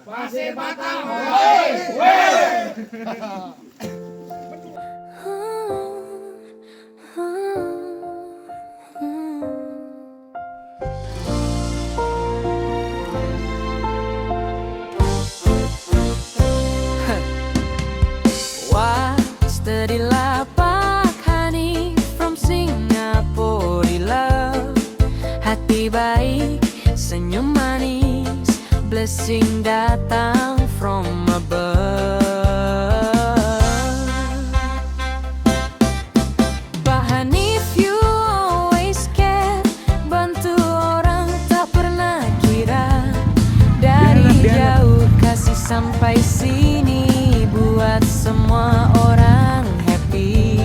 Pasir Batang, woi, woi. Wah, steadilah Pak Hani from Singapore, love. Hati baik, senyum manis, blessing datang from above. Pak Hanif, you always care, bantu orang tak pernah kira. Dari jauh kasih sampai sini, buat semua orang happy.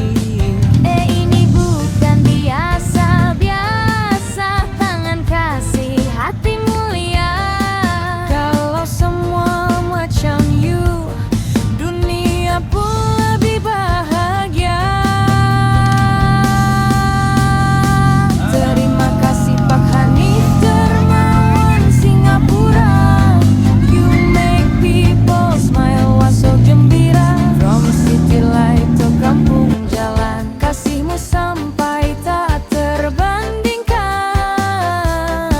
Ini bukan biasa-biasa, tangan kasih hati mulia. Kalau semua macam you, dunia pun lebih bahagia. Terima kasih Pak Hanif Dermawan Singapura. You make people smile, wah so gembira. From city light to kampung jalan, kasihmu sampai tak terbandingkan.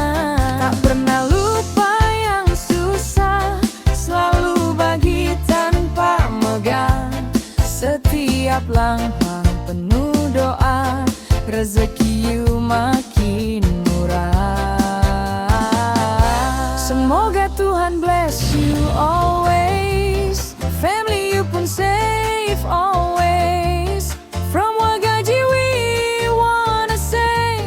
Tak pernah lupa yang susah, selalu bagi tanpa megah. Setiap langkah penuh doa, rezeki you makin murah. Semoga Tuhan bless you always, family you pun safe always. From Wagaji we wanna say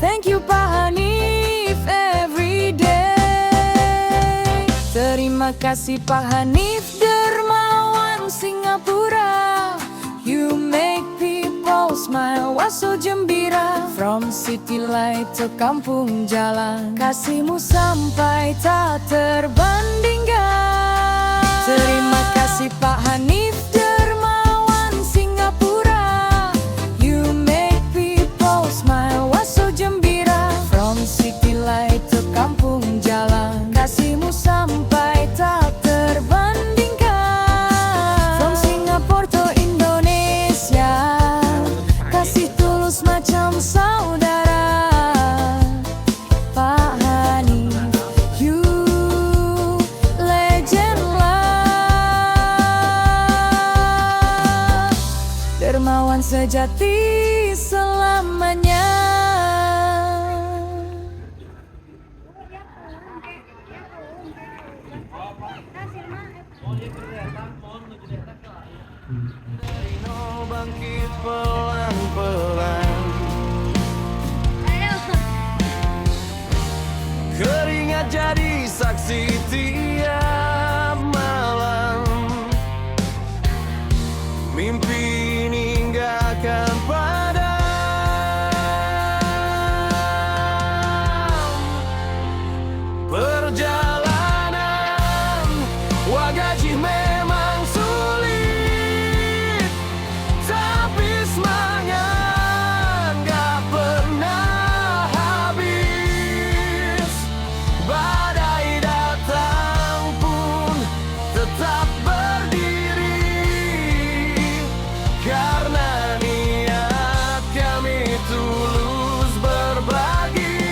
thank you Pak Hanif every day. Terima kasih Pak Hanif Dermawan Singapura. You make people smile, wah so gembira. From city light to kampung jalan, kasihmu sampai tak terbandingkan. Terima kasih Pak Hanif Dermawan Singapura. You make people smile, wah so gembira. From city light to kampung jalan, kasihmu sampai tak terbandingkan. From Singapore to Indonesia, kasih tulus macam saudara. Pak Hanif, you legend lah. Dermawan sejati selamanya. Dari nol bangkit pelan-pelan, keringat jadi saksi tiap malam. Mimpi meninggalkan padam. Perjalanan Wagaji memang sulit, tapi semangat gak pernah habis. Badai datang pun tetap berdiri, karena niat kami tulus berbagi.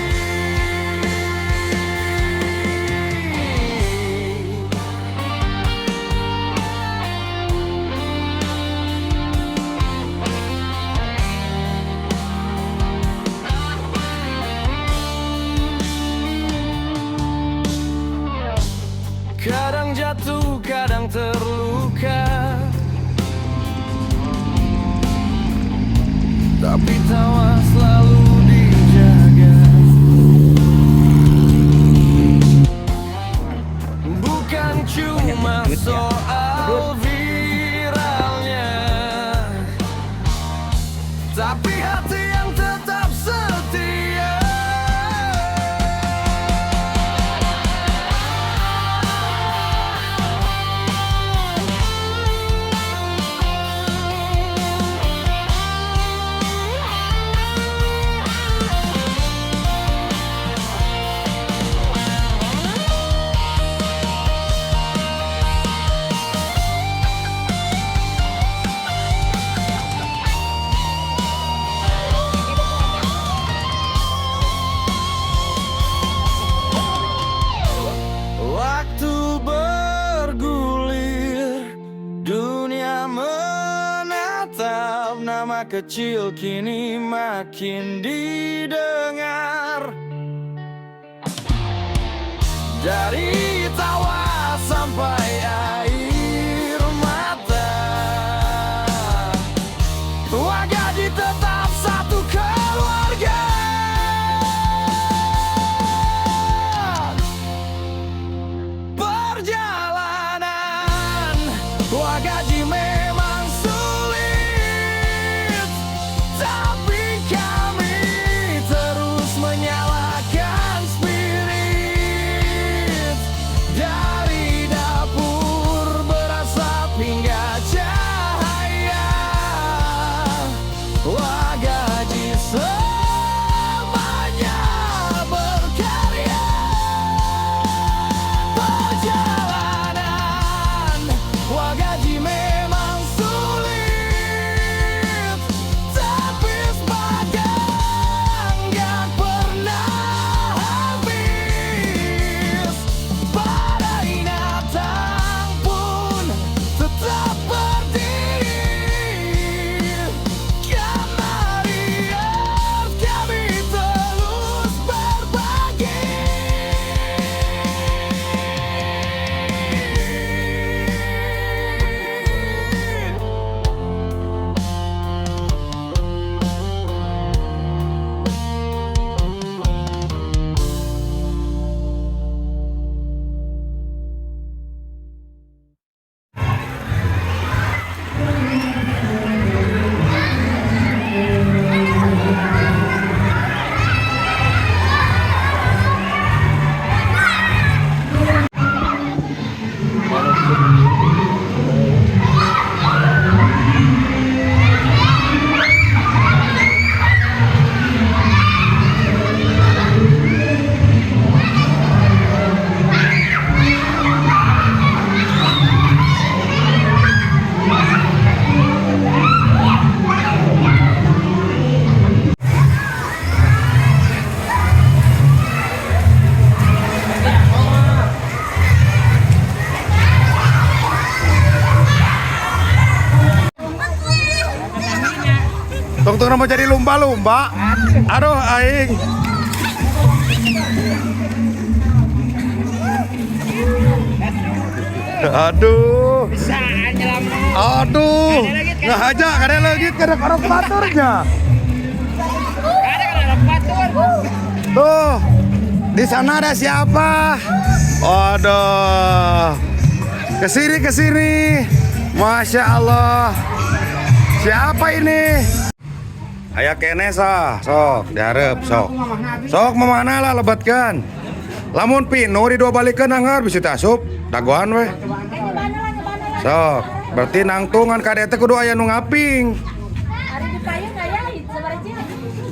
Kadang jatuh, kadang terluka, tapi tawa selalu dijaga. Bukan cuma soal viralnya, tapi hati yang tetap setia. suara kecil kini makin didengar. Dari tawa sampai air mata, Wagaji tetap satu keluarga. Perjalanan Wagaji memang sulit, tapi kami terus menyalakan spirit. Dari dapur berasap hingga cahaya, Wagaji selamanya berkarya. Perjalanan Wagaji memang sulit, tapi sebagang gak pernah habis. Badai datang pun tetap berdiri, karena di earth kami terus berbagi. Tungtung mau jadi lumba-lumba. Aduh, aing. Aduh. Aduh. Nggak aja, kada lagi kada orang baturnya. Tuh. Di sana ada siapa? Aduh. Kesini, kesini. Masya Allah. Siapa ini? Aya kene sok diharap sok. Sok memana lah lebatkan. Lamun pino di dua balikan anggar bisa tasup dagoan weh. Sok, berarti nangtungan kadete kudu aya nu ngaping.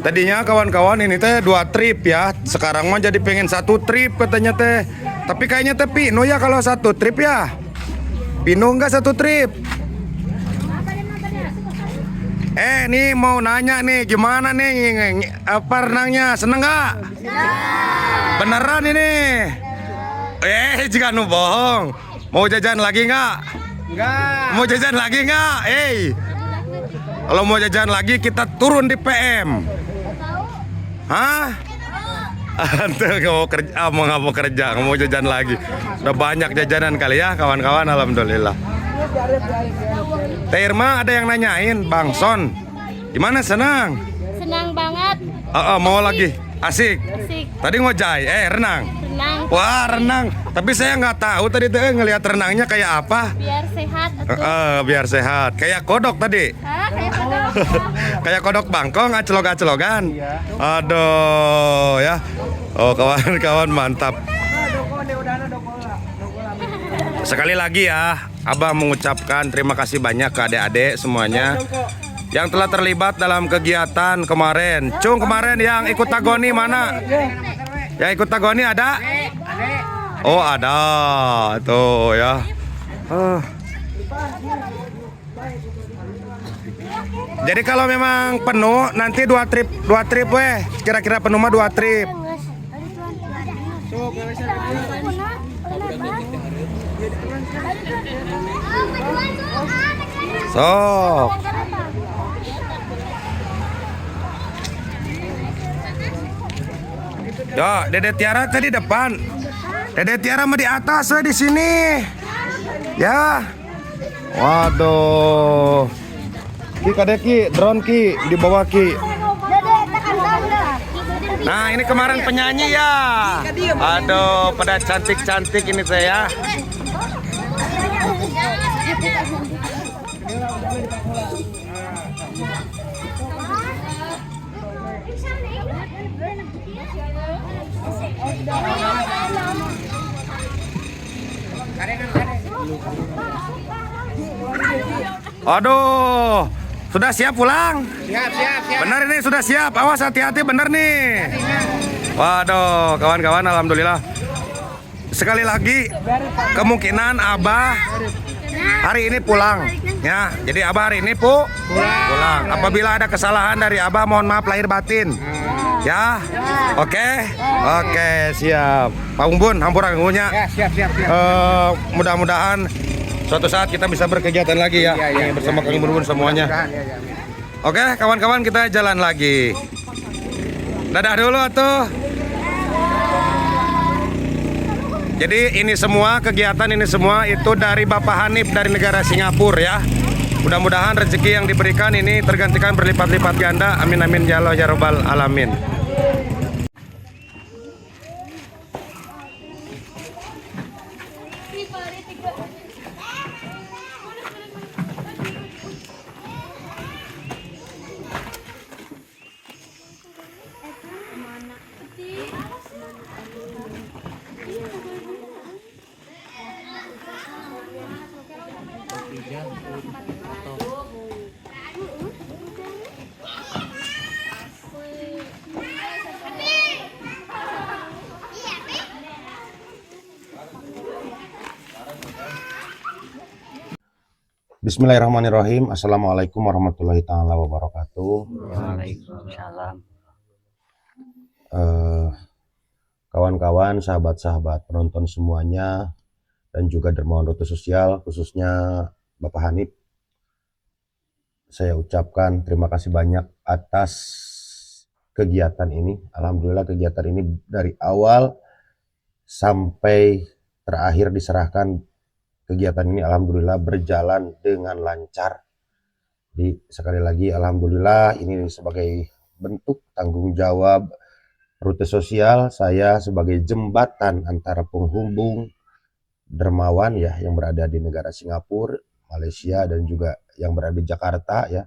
Tadinya kawan-kawan ini teh 2 trip ya. Sekarang mah jadi pengen 1 trip katanya teh. Tapi kayaknya teh pino ya kalau 1 trip ya. Pino enggak 1 trip? Nih mau nanya nih, gimana nih apa renangnya? Seneng nggak? Beneran ini? Jika nu bohong. Mau jajan lagi nggak? Enggak. Mau jajan lagi nggak? Kalau mau jajan lagi kita turun di PM. Hah? Antum nggak mau kerja, nggak mau kerja, nggak mau jajan lagi. Udah banyak jajanan kali ya kawan-kawan, alhamdulillah. Teh Irma ada yang nanyain, Bang Son, gimana senang? Senang banget. Mau lagi, asik. Asik. Tadi ngojai, renang. Renang. Wah renang, tapi saya nggak tahu tadi tuh ngelihat renangnya kayak apa. Biar sehat. Biar sehat, kayak kodok tadi. Kayak kodok. Kayak kodok bangkong, acelok-acelokan. Aduh ya. Oh kawan-kawan mantap. Sekali lagi ya, Abah mengucapkan terima kasih banyak ke adik-adik semuanya yang telah terlibat dalam kegiatan kemarin. Cung, kemarin yang ikut tagoni mana? Yang ikut tagoni ada? Oh ada, tuh ya. Jadi kalau memang penuh nanti 2 trip weh. Kira-kira penuh mah 2 trip. Sok. Yo, Dede Tiara tadi depan. Dede Tiara mah di atas we di sini. Ya. Waduh. Ki kadeki drone ki di bawah ki. Nah, ini kemarin penyanyi ya. Aduh, pada cantik-cantik ini saya. Aduh, sudah siap pulang? Siap. Benar ini sudah siap. Awas hati-hati benar nih. Waduh, kawan-kawan alhamdulillah. Sekali lagi kemungkinan Abah hari ini pulang ya. Jadi Abah hari ini pulang. Apabila ada kesalahan dari Abah mohon maaf lahir batin. Ya. Oke, siap. Pak Umbun, hampura nggunya. Ya, siap. Mudah-mudahan suatu saat kita bisa berkegiatan lagi ya, bersama Kang Umbun semuanya. Oke, kawan-kawan kita jalan lagi. Dadah dulu atuh. Jadi ini semua kegiatan ini semua itu dari Bapak Hanif dari negara Singapura ya. Mudah-mudahan rezeki yang diberikan ini tergantikan berlipat-lipat ganda. Amin amin ya Allah ya rabbal alamin. Bismillahirrahmanirrahim. Assalamualaikum warahmatullahi taala wabarakatuh. Waalaikumsalam. Kawan-kawan, sahabat-sahabat penonton semuanya, dan juga dermawan Rute Sosial, khususnya Bapak Hanif, saya ucapkan terima kasih banyak atas kegiatan ini. Alhamdulillah kegiatan ini dari awal sampai terakhir diserahkan, kegiatan ini alhamdulillah berjalan dengan lancar. Jadi sekali lagi alhamdulillah ini sebagai bentuk tanggung jawab Rute Sosial, saya sebagai jembatan antara penghubung dermawan ya yang berada di negara Singapura, Malaysia, dan juga yang berada di Jakarta ya.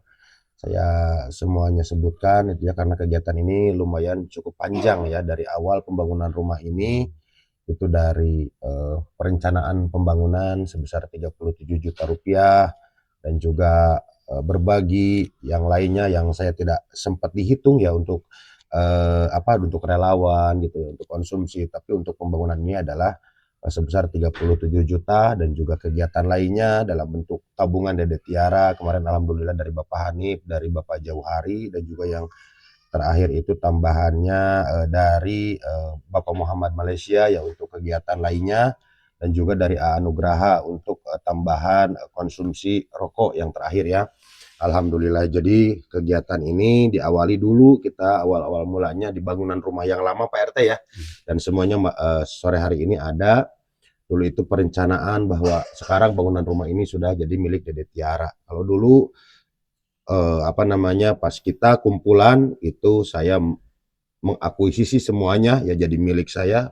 Saya semuanya sebutkan itu ya karena kegiatan ini lumayan cukup panjang ya, dari awal pembangunan rumah ini itu dari perencanaan pembangunan sebesar 37 juta rupiah, dan juga berbagi yang lainnya yang saya tidak sempat dihitung ya untuk untuk relawan gitu ya, untuk konsumsi, tapi untuk pembangunan ini adalah sebesar 37 juta, dan juga kegiatan lainnya dalam bentuk tabungan Dede Tiara kemarin alhamdulillah dari Bapak Hanif, dari Bapak Jauhari, dan juga yang terakhir itu tambahannya dari Bapak Muhammad Malaysia ya untuk kegiatan lainnya, dan juga dari A Nugraha untuk tambahan konsumsi rokok yang terakhir ya. Alhamdulillah, jadi kegiatan ini diawali dulu, kita awal-awal mulanya di bangunan rumah yang lama Pak RT ya, dan semuanya sore hari ini ada. Dulu itu perencanaan bahwa sekarang bangunan rumah ini sudah jadi milik Dede Tiara. Kalau dulu pas kita kumpulan itu saya mengakuisisi semuanya ya jadi milik saya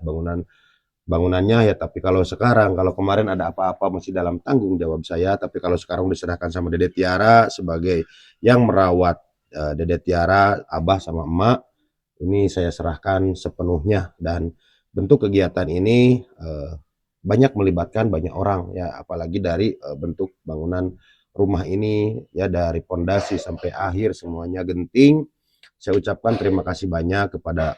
bangunannya ya, tapi kalau sekarang, kalau kemarin ada apa-apa masih dalam tanggung jawab saya, tapi kalau sekarang diserahkan sama Dede Tiara sebagai yang merawat Dede Tiara, Abah sama Emak, ini saya serahkan sepenuhnya. Dan bentuk kegiatan ini banyak melibatkan banyak orang ya, apalagi dari bentuk bangunan rumah ini ya, dari pondasi sampai akhir semuanya genting. Saya ucapkan terima kasih banyak kepada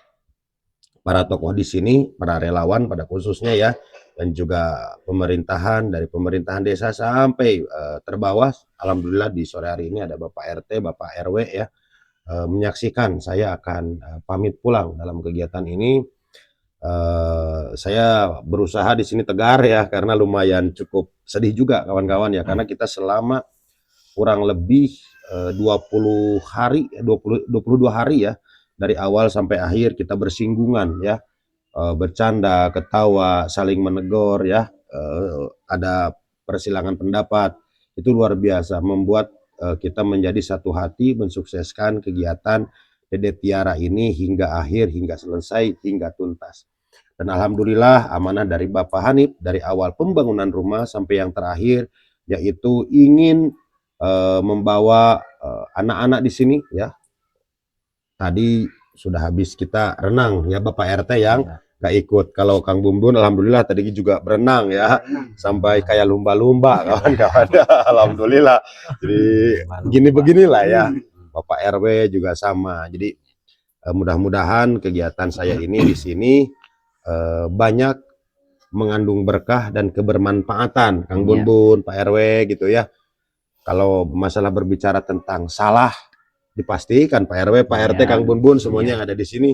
para tokoh di sini, para relawan pada khususnya ya, dan juga pemerintahan, dari pemerintahan desa sampai terbawah. Alhamdulillah di sore hari ini ada Bapak RT, Bapak RW ya menyaksikan. Saya akan pamit pulang dalam kegiatan ini. Saya berusaha di sini tegar ya, karena lumayan cukup sedih juga kawan-kawan ya, karena kita selama kurang lebih 22 hari ya dari awal sampai akhir kita bersinggungan ya, bercanda, ketawa, saling menegur ya, ada persilangan pendapat. Itu luar biasa membuat kita menjadi satu hati mensukseskan kegiatan Dede Tiara ini hingga akhir, hingga selesai, hingga tuntas. Dan alhamdulillah amanah dari Bapak Hanif dari awal pembangunan rumah sampai yang terakhir, yaitu ingin membawa anak-anak di sini ya. Tadi sudah habis kita renang ya Bapak RT yang gak ikut. Kalau Kang Bumbun alhamdulillah tadi juga berenang ya, sampai kayak lumba-lumba kawan-kawan. Alhamdulillah. Jadi begini-beginilah ya. Bapak RW juga sama. Jadi mudah-mudahan kegiatan saya ini di sini banyak mengandung berkah dan kebermanfaatan, Kang Bun, Pak RW gitu ya. Kalau masalah berbicara tentang salah, dipastikan Pak RW, Pak RT, Kang Bun, semuanya yang ada di sini.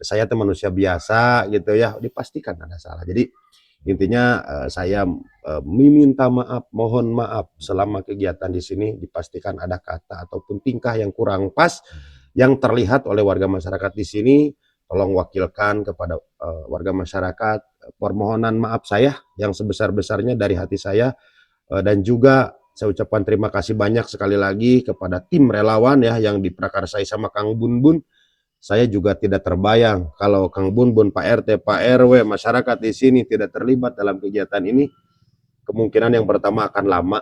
Saya tuh manusia biasa gitu ya, dipastikan ada salah. Jadi intinya saya meminta maaf, mohon maaf selama kegiatan di sini dipastikan ada kata ataupun tingkah yang kurang pas yang terlihat oleh warga masyarakat di sini. Tolong wakilkan kepada warga masyarakat permohonan maaf saya yang sebesar-besarnya dari hati saya, dan juga saya ucapkan terima kasih banyak sekali lagi kepada tim relawan ya yang diprakarsai sama Kang Bun. Saya juga tidak terbayang kalau Kang Bun, Pak RT, Pak RW, masyarakat di sini tidak terlibat dalam kegiatan ini. Kemungkinan yang pertama akan lama,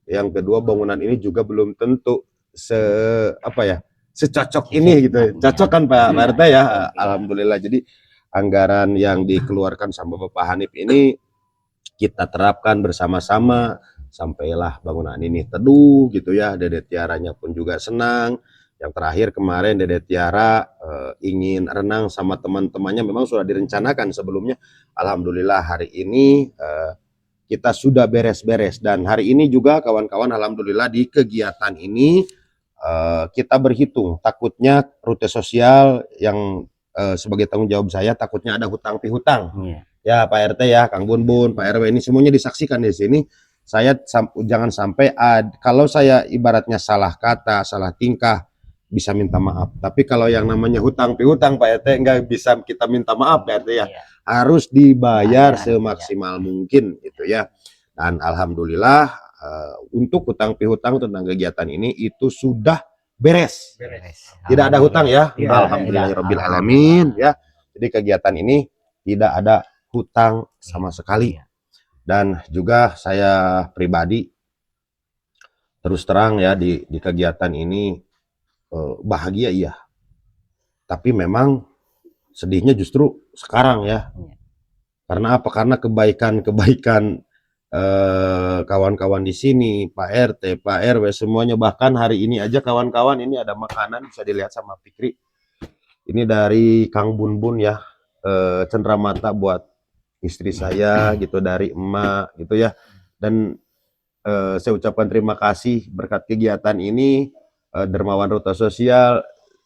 yang kedua bangunan ini juga belum tentu secocok ini gitu. Cocok kan Pak RT ya? Alhamdulillah. Jadi anggaran yang dikeluarkan sama Bapak Hanif ini kita terapkan bersama-sama sampailah bangunan ini teduh gitu ya. Dede Tiaranya pun juga senang. Yang terakhir kemarin Dede Tiara ingin renang sama teman-temannya, memang sudah direncanakan sebelumnya. Alhamdulillah hari ini kita sudah beres-beres, dan hari ini juga kawan-kawan alhamdulillah di kegiatan ini kita berhitung, takutnya rute sosial yang sebagai tanggung jawab saya, takutnya ada hutang pihutang. Ya Pak RT ya, Kang Bun, Pak RW, ini semuanya disaksikan di sini. Saya jangan sampai kalau saya ibaratnya salah kata, salah tingkah, bisa minta maaf. Tapi kalau yang namanya hutang pihutang Pak RT nggak bisa kita minta maaf Pak RT ya. Harus dibayar semaksimal mungkin gitu ya. Dan alhamdulillah untuk hutang pihutang tentang kegiatan ini itu sudah beres. Tidak ada hutang ya. Alhamdulillahirabbil alamin ya. Jadi kegiatan ini tidak ada hutang sama sekali. Dan juga saya pribadi terus terang ya di kegiatan ini bahagia iya. Tapi memang sedihnya justru sekarang ya. Karena apa? Karena kebaikan-kebaikan kawan-kawan di sini, Pak RT, Pak RW, semuanya, bahkan hari ini aja kawan-kawan ini ada makanan bisa dilihat sama Fikri. Ini dari Kang Bun ya, cenderamata buat istri saya gitu, dari emak gitu ya. Dan saya ucapkan terima kasih berkat kegiatan ini Dermawan Rute Sosial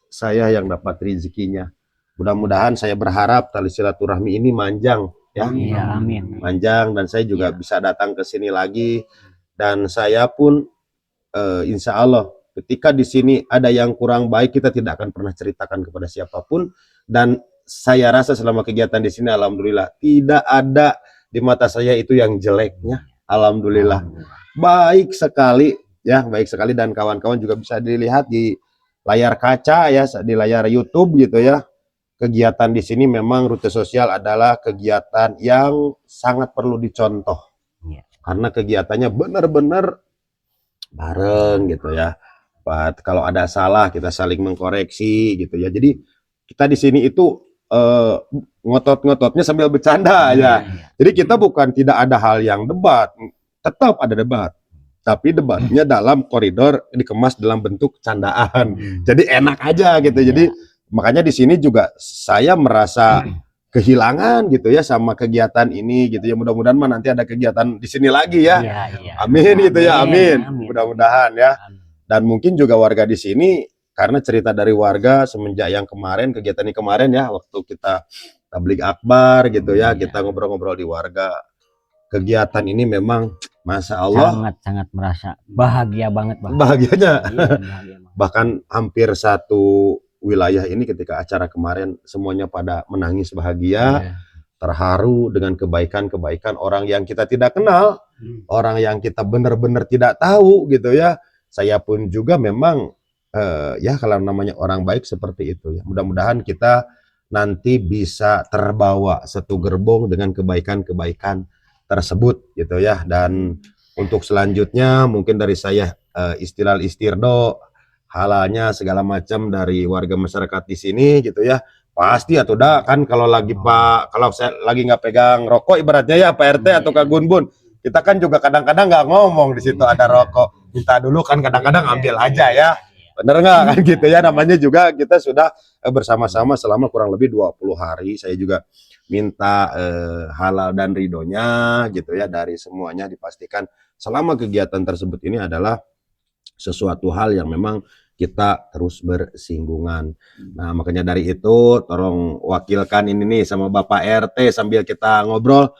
saya yang dapat rezekinya. Mudah-mudahan saya berharap tali silaturahmi ini manjang ya. Amin. Manjang, dan saya juga bisa datang ke sini lagi, dan saya pun insya Allah ketika di sini ada yang kurang baik kita tidak akan pernah ceritakan kepada siapapun, dan saya rasa selama kegiatan di sini alhamdulillah tidak ada di mata saya itu yang jeleknya. Alhamdulillah baik sekali ya, baik sekali, dan kawan-kawan juga bisa dilihat di layar kaca ya, di layar YouTube gitu ya. Kegiatan di sini memang Rute Sosial adalah kegiatan yang sangat perlu dicontoh. Karena kegiatannya benar-benar bareng gitu ya. Kalau ada salah kita saling mengkoreksi gitu ya. Jadi kita di sini itu ngotot-ngototnya sambil bercanda ya. Jadi kita bukan tidak ada hal yang debat, tetap ada debat. Tapi debatnya dalam koridor dikemas dalam bentuk candaan. Jadi enak aja gitu. Jadi makanya di sini juga saya merasa kehilangan gitu ya sama kegiatan ini gitu ya. Mudah-mudahan mah nanti ada kegiatan di sini lagi ya. Amin gitu ya, amin. Mudah-mudahan ya. Dan mungkin juga warga di sini, karena cerita dari warga semenjak yang kemarin, kegiatan ini kemarin ya, waktu kita tabligh akbar gitu ya, kita ngobrol-ngobrol di warga. Kegiatan ini memang Masya Allah sangat merasa bahagia banget bahagianya. Bahkan hampir satu wilayah ini ketika acara kemarin semuanya pada menangis bahagia, terharu dengan kebaikan-kebaikan orang yang kita tidak kenal, orang yang kita benar-benar tidak tahu gitu ya. Saya pun juga memang ya kalau namanya orang baik seperti itu ya. Mudah-mudahan kita nanti bisa terbawa satu gerbong dengan kebaikan-kebaikan tersebut gitu ya. Dan untuk selanjutnya mungkin dari saya istilah istirdo halalnya segala macam dari warga masyarakat di sini gitu ya. Pasti atau dah kan kalau lagi kalau saya lagi nggak pegang rokok ibaratnya ya Pak RT atau Kak Gun-Bun, kita kan juga kadang-kadang nggak ngomong di situ ada rokok, minta dulu kan kadang-kadang ambil aja ya. Bener nggak kan gitu ya, namanya juga kita sudah bersama-sama selama kurang lebih 20 hari. Saya juga minta halal dan ridhonya gitu ya dari semuanya, dipastikan selama kegiatan tersebut ini adalah sesuatu hal yang memang kita terus bersinggungan. Nah makanya dari itu tolong wakilkan ini nih sama Bapak RT sambil kita ngobrol.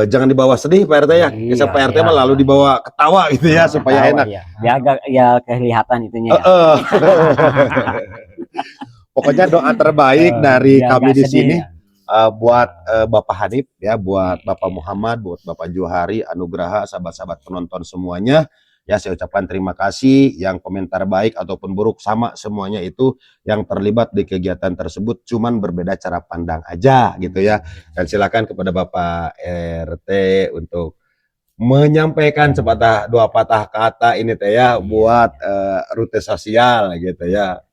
Jangan dibawa sedih Pak RT ya. Kisah Pak RT mah lalu dibawa ketawa gitu ya supaya enak. Biar agak ya kelihatan itunya. Pokoknya doa terbaik dari biar kami nggak di sedih sini ya. buat Bapak Hanif ya, buat Bapak Muhammad, buat Bapak Johari, Anugraha, sahabat-sahabat penonton semuanya. Ya saya ucapkan terima kasih, yang komentar baik ataupun buruk sama semuanya itu yang terlibat di kegiatan tersebut, cuman berbeda cara pandang aja gitu ya. Dan silakan kepada Bapak RT untuk menyampaikan sepatah dua patah kata ini teh ya buat rute sosial gitu ya.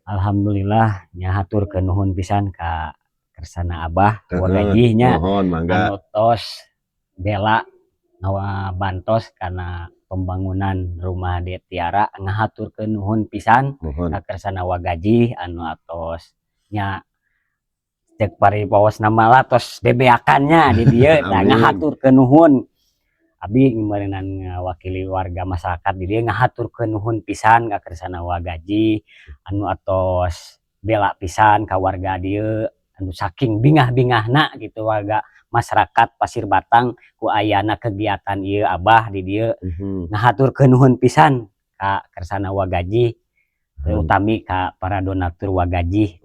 Alhamdulillah nya hatur ke nuhun pisan ka kersana Abah wagajinya Mohon mangga. anu tos bela ngawa bantos karena pembangunan rumah de Tiara ngahatur ke nuhun pisan Mohon. ka kersana wagaji anu atos nya cek pari pawas nama lah tos bebeakannya di dia ngahatur ke nuhun abi ngimeureunnan ngawakili warga masyarakat di dia ngahatur ke nuhun pisan ka kersana wagaji anu atos bela pisan ka warga dieu anu saking bingah-bingahna gitu warga masyarakat Pasir Batang ku ayana kegiatan ieu Abah di dieu ngahatur ke nuhun pisan ka kersana wagaji terutami ka para donatur wagaji.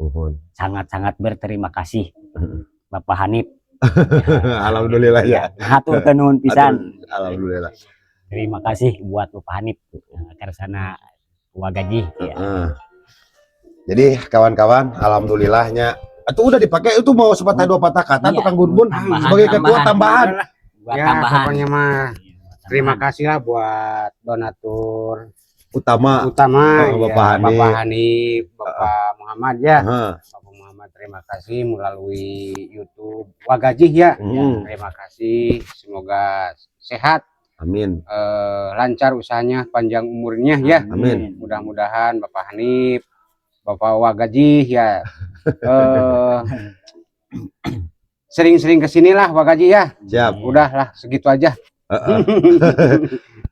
Sangat-sangat berterima kasih Bapak Hanif. Alhamdulillah ya. Hatur ke nuhun pisan. Alhamdulillah. Terima kasih buat Bapak Hanif kersana wagaji ya. Jadi kawan-kawan, alhamdulillahnya itu udah dipakai, itu mau sepatah dua patah kata tuh Kang Gun-Bun sebagai ketua tambahan. Ya pokoknya mah terima kasih lah buat donatur Utama ya, Bapak Bapak Hanif, Bapak Muhammad ya. Bapak Muhammad terima kasih melalui YouTube Wagaji ya. Terima kasih, semoga sehat. Amin. Lancar usahanya, panjang umurnya ya. Amin. Mudah-mudahan Bapak Hanif, Bapak Wagaji ya. Sering-sering kesinilah Wagaji ya. Siap. Udahlah segitu aja.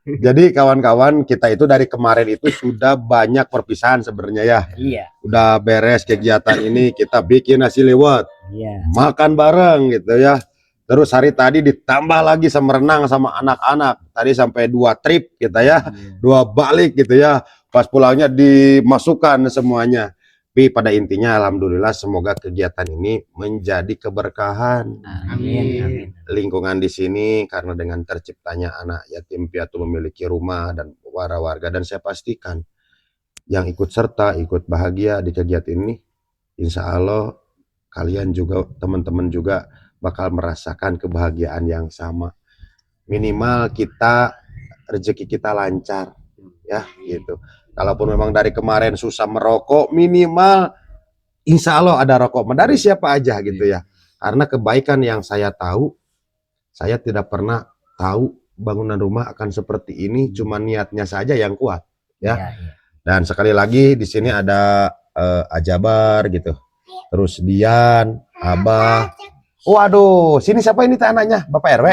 Jadi kawan-kawan, kita itu dari kemarin itu sudah banyak perpisahan sebenarnya ya. Iya. Udah beres kegiatan ini, kita bikin nasi liwet, makan bareng gitu ya. Terus hari tadi ditambah lagi sama renang sama anak-anak. Tadi sampai 2 trip kita ya, 2 balik gitu ya. Pas pulangnya dimasukkan semuanya. Tapi pada intinya alhamdulillah semoga kegiatan ini menjadi keberkahan. Amin. Lingkungan di sini karena dengan terciptanya anak yatim piatu memiliki rumah dan warga-warga, dan saya pastikan yang ikut serta ikut bahagia di kegiatan ini, insya Allah kalian juga teman-teman juga bakal merasakan kebahagiaan yang sama. Minimal kita rezeki kita lancar ya gitu. Kalaupun memang dari kemarin susah merokok, minimal insya Allah ada rokok dari siapa aja gitu ya. Karena kebaikan yang saya tahu, saya tidak pernah tahu bangunan rumah akan seperti ini, cuma niatnya saja yang kuat ya. Dan sekali lagi di sini ada Ajabar gitu, terus Dian, Abah. Waduh, sini siapa ini anaknya? Bapak RW?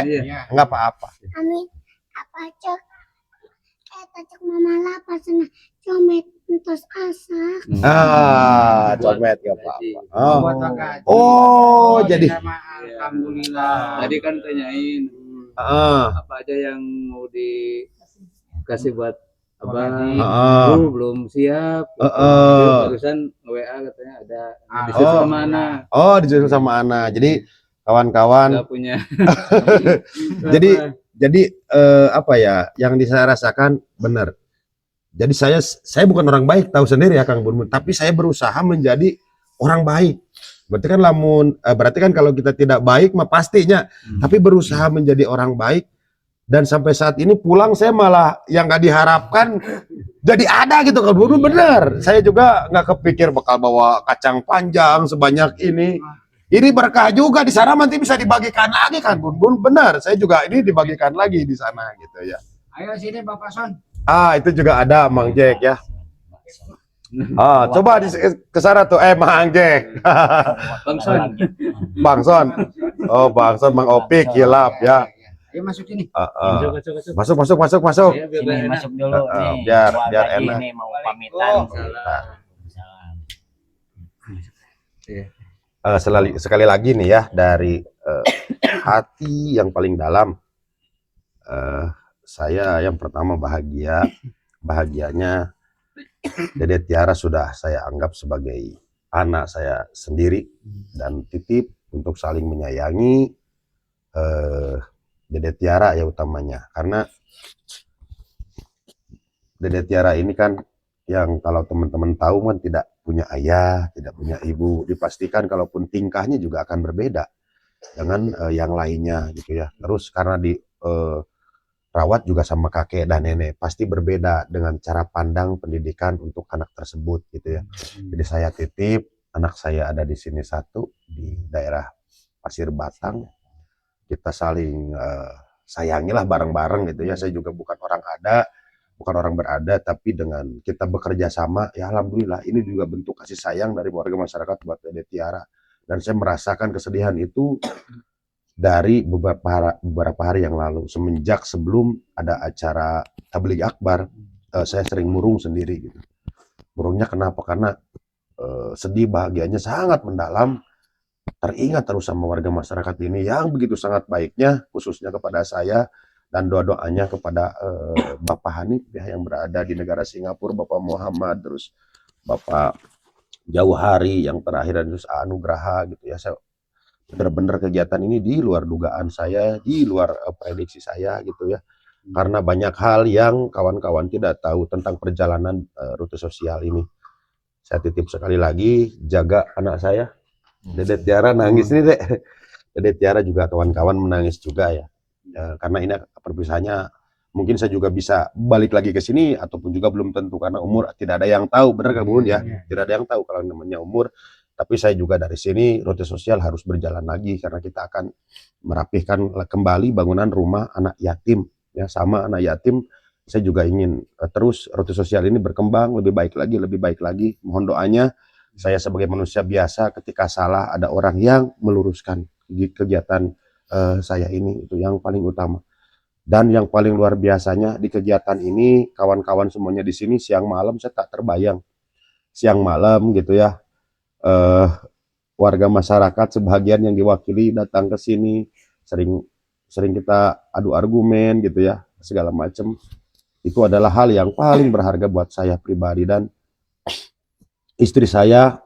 Enggak apa-apa. Amin. Apa cek? Cek mama lapar sana comet entos asak. Comet gak apa-apa. Jadi alhamdulillah. Tadi kan tanyain apa aja yang mau dikasih buat Abang, Heeh. belum siap. Heeh. Barusan WA katanya ada di Oh. mana? Oh, disuruh sama Ana. Jadi kawan-kawan, Nggak punya. jadi apa ya, yang saya rasakan benar. Jadi saya bukan orang baik, tahu sendiri ya Kang Bun, tapi saya berusaha menjadi orang baik. Berarti kan kalau kita tidak baik mah pastinya, tapi berusaha menjadi orang baik. Dan sampai saat ini pulang saya malah yang nggak diharapkan jadi ada gitu kan Bun, bener. Saya juga nggak kepikir bakal bawa kacang panjang sebanyak ini. Ini berkah juga di sana, nanti bisa dibagikan lagi kan Bun, benar. Saya juga ini dibagikan lagi di sana gitu ya. Ayo sini Bapak Son. Itu juga ada Mang Jack ya. Coba ke sana tuh, Mang Jack. Bang Son. Bang Son. Oh, Bang Son, Mang Opik, Kilap ya. Ayo masuk sini. Masuk. Iya, Sini masuk dulu nih. biar Keluarga enak. ini mau pamitan. Sekali lagi nih ya, dari hati yang paling dalam, saya yang pertama bahagianya Dede Tiara sudah saya anggap sebagai anak saya sendiri, dan titip untuk saling menyayangi Dede Tiara ya utamanya, karena Dede Tiara ini kan yang kalau teman-teman tahu kan tidak punya ayah, tidak punya ibu, dipastikan kalaupun tingkahnya juga akan berbeda dengan yang lainnya gitu ya. Terus karena rawat juga sama kakek dan nenek, pasti berbeda dengan cara pandang pendidikan untuk anak tersebut gitu ya. Jadi saya titip anak saya ada di sini satu di daerah Pasir Batang. Kita saling sayangilah bareng-bareng gitu ya. Saya juga bukan orang berada, tapi dengan kita bekerja sama ya alhamdulillah ini juga bentuk kasih sayang dari warga masyarakat buat Dede Tiara. Dan saya merasakan kesedihan itu dari beberapa hari yang lalu, semenjak sebelum ada acara tabligh akbar, saya sering murung sendiri gitu. Murungnya kenapa? Karena sedih, bahagianya sangat mendalam, teringat terus sama warga masyarakat ini yang begitu sangat baiknya, khususnya kepada saya, dan doa-doanya kepada Bapak Hanif ya, yang berada di negara Singapura, Bapak Muhammad, terus Bapak Jauhari yang terakhir, dan terus Anugraha gitu ya. Saya benar-benar kegiatan ini di luar dugaan saya, di luar prediksi saya gitu ya. Karena banyak hal yang kawan-kawan tidak tahu tentang perjalanan rute sosial ini. Saya titip sekali lagi, jaga anak saya. Dede Tiara nangis nih Dek. Dede Tiara juga kawan-kawan menangis juga ya. Karena ini perpisahannya, mungkin saya juga bisa balik lagi ke sini ataupun juga belum tentu, karena umur tidak ada yang tahu, benar gak Bun ya? Tidak ada yang tahu kalau namanya umur. Tapi saya juga dari sini rute sosial harus berjalan lagi, karena kita akan merapihkan kembali bangunan rumah anak yatim ya. Sama anak yatim saya juga ingin terus rute sosial ini berkembang lebih baik lagi. Mohon doanya. Saya sebagai manusia biasa, ketika salah ada orang yang meluruskan kegiatan saya ini, itu yang paling utama. Dan yang paling luar biasanya di kegiatan ini, kawan-kawan semuanya di sini siang malam saya tak terbayang, siang malam gitu ya, warga masyarakat sebagian yang diwakili datang ke sini, sering kita adu argumen gitu ya, segala macam. Itu adalah hal yang paling berharga buat saya pribadi, dan istri saya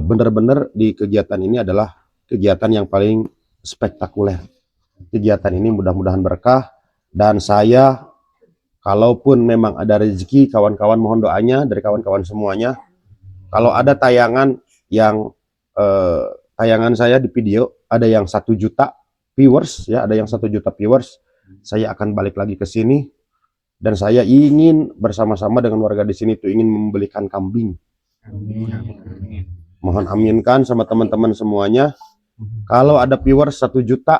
benar-benar di kegiatan ini adalah kegiatan yang paling spektakuler. Kegiatan ini mudah-mudahan berkah, dan saya kalaupun memang ada rezeki, kawan-kawan mohon doanya dari kawan-kawan semuanya. Kalau ada tayangan yang tayangan saya di video ada yang 1 juta viewers ya, ada yang 1 juta viewers, saya akan balik lagi ke sini, dan saya ingin bersama-sama dengan warga di sini tuh ingin membelikan kambing. Mohon aminkan sama teman-teman semuanya. Kalau ada viewers 1 juta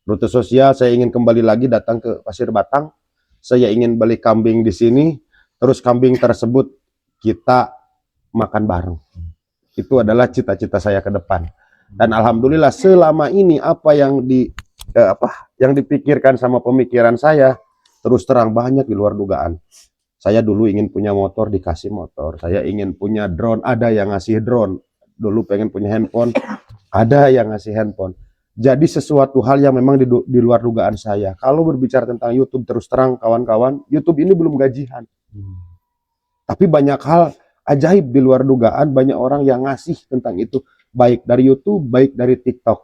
rute sosial, saya ingin kembali lagi datang ke Pasir Batang. Saya ingin beli kambing di sini, terus kambing tersebut kita makan bareng. Itu adalah cita-cita saya ke depan. Dan alhamdulillah selama ini apa yang dipikirkan sama pemikiran saya terus terang banyak di luar dugaan. Saya dulu ingin punya motor, dikasih motor. Saya ingin punya drone, ada yang ngasih drone. Dulu pengen punya handphone, ada yang ngasih handphone. jadi sesuatu hal yang memang di luar dugaan saya. Kalau berbicara tentang YouTube, terus terang kawan-kawan, YouTube ini belum gajian. Tapi banyak hal ajaib di luar dugaan, banyak orang yang ngasih tentang itu, baik dari YouTube, baik dari TikTok.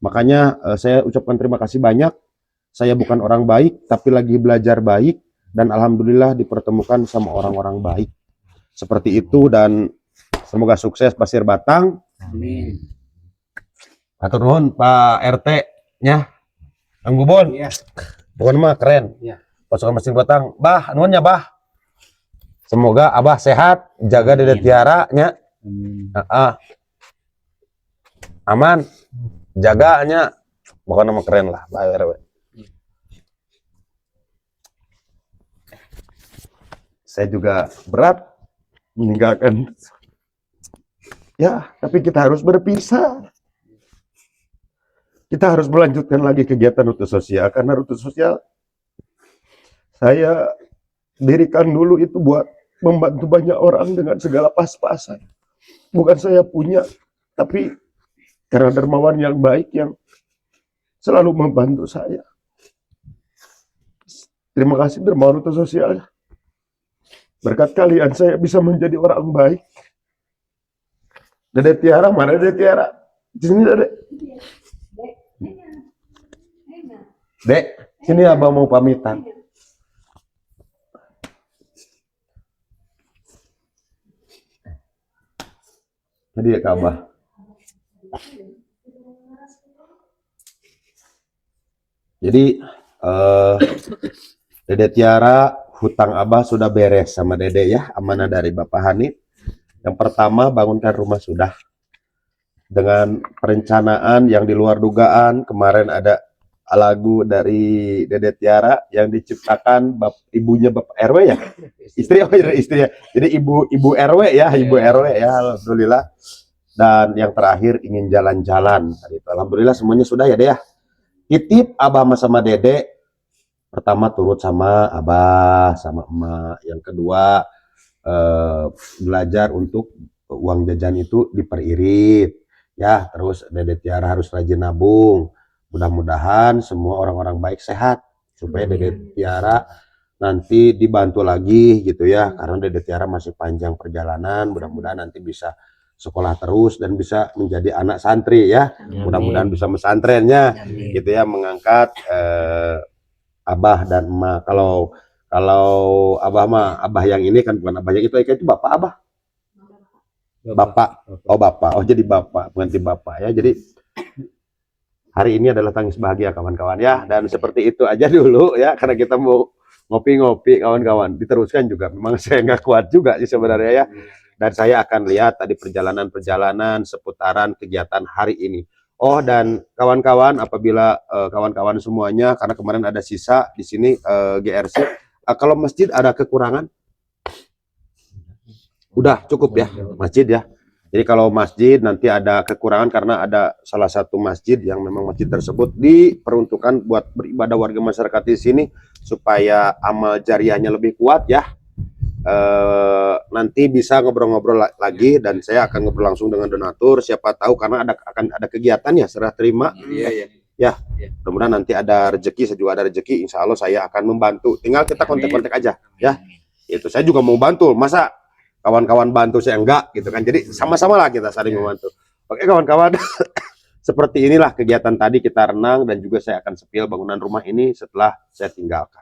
Makanya saya ucapkan terima kasih banyak. Saya bukan orang baik, tapi lagi belajar baik, dan alhamdulillah dipertemukan sama orang-orang baik. Seperti itu, dan semoga sukses Pasir Batang. Amin. Atur nuhun Pak RT-nya. Kang Bubon. Iya. Pokoknya mah keren. Iya. Pasukan Pasir Batang. Bah, nuhun ya, Bah. Semoga Abah sehat, jaga Dede Tiara nya. Aman. Jaganya. Pokoknya mah keren lah, Pak RW. Saya juga berat meninggalkan. Ya, tapi kita harus berpisah. Kita harus melanjutkan lagi kegiatan Rute Sosial, karena Rute Sosial saya dirikan dulu itu buat membantu banyak orang dengan segala pas-pasan. Bukan saya punya, tapi karena dermawan yang baik yang selalu membantu saya. Terima kasih dermawan Rute Sosial. Berkat kalian saya bisa menjadi orang baik. Dede Tiara, mana Dede Tiara? Di sini Dede. Dek, sini Abang mau pamitan. Jadi ya Kak Abah. Jadi Dede Tiara, hutang Abah sudah beres sama Dede ya, amanah dari Bapak Hanif. Yang pertama, bangunkan rumah sudah. Dengan perencanaan yang di luar dugaan, kemarin ada lagu dari Dede Tiara yang diciptakan ibunya Bapak RW ya, istri istri ya, jadi ibu RW ya, ibu RW ya, alhamdulillah. Dan yang terakhir ingin jalan-jalan, alhamdulillah semuanya sudah ya Dede ya. Titip Abah sama Dede, pertama turut sama Abah sama emak, yang kedua belajar untuk uang jajan itu diperirit ya, terus Dede Tiara harus rajin nabung. Mudah-mudahan semua orang-orang baik sehat supaya Dede Tiara nanti dibantu lagi gitu ya, karena Dede Tiara masih panjang perjalanan. Mudah-mudahan nanti bisa sekolah terus dan bisa menjadi anak santri ya. Mudah-mudahan bisa mesantrennya gitu ya, mengangkat Abah dan emak. Kalau Abah mah, Abah yang ini kan bukan Abah yang itu Bapak Abah. Bapak. Oh Bapak. Oh jadi Bapak, ganti Bapak ya. Jadi hari ini adalah tangis bahagia kawan-kawan ya, dan seperti itu aja dulu ya, karena kita mau ngopi-ngopi kawan-kawan. Diteruskan juga, memang saya nggak kuat juga sih sebenarnya ya, dan saya akan lihat tadi perjalanan-perjalanan seputaran kegiatan hari ini. Oh, dan kawan-kawan, apabila kawan-kawan semuanya, karena kemarin ada sisa di sini GRC, kalau masjid ada kekurangan, udah cukup ya masjid ya. Jadi kalau masjid nanti ada kekurangan karena ada salah satu masjid yang memang masjid tersebut diperuntukkan buat beribadah warga masyarakat di sini supaya amal jariahnya lebih kuat ya. Nanti bisa ngobrol-ngobrol lagi, dan saya akan ngobrol langsung dengan donatur, siapa tahu karena akan ada kegiatan ya, serah terima. Ya, mudah-mudahan nanti ada rezeki, saya juga ada rezeki, insya Allah saya akan membantu. Tinggal kita kontak-kontak aja ya. Itu saya juga mau bantu, masa kawan-kawan bantu saya enggak gitu kan. Jadi sama-sama lah kita saling membantu. Oke kawan-kawan, seperti inilah kegiatan tadi, kita renang dan juga saya akan sepil bangunan rumah ini setelah saya tinggalkan.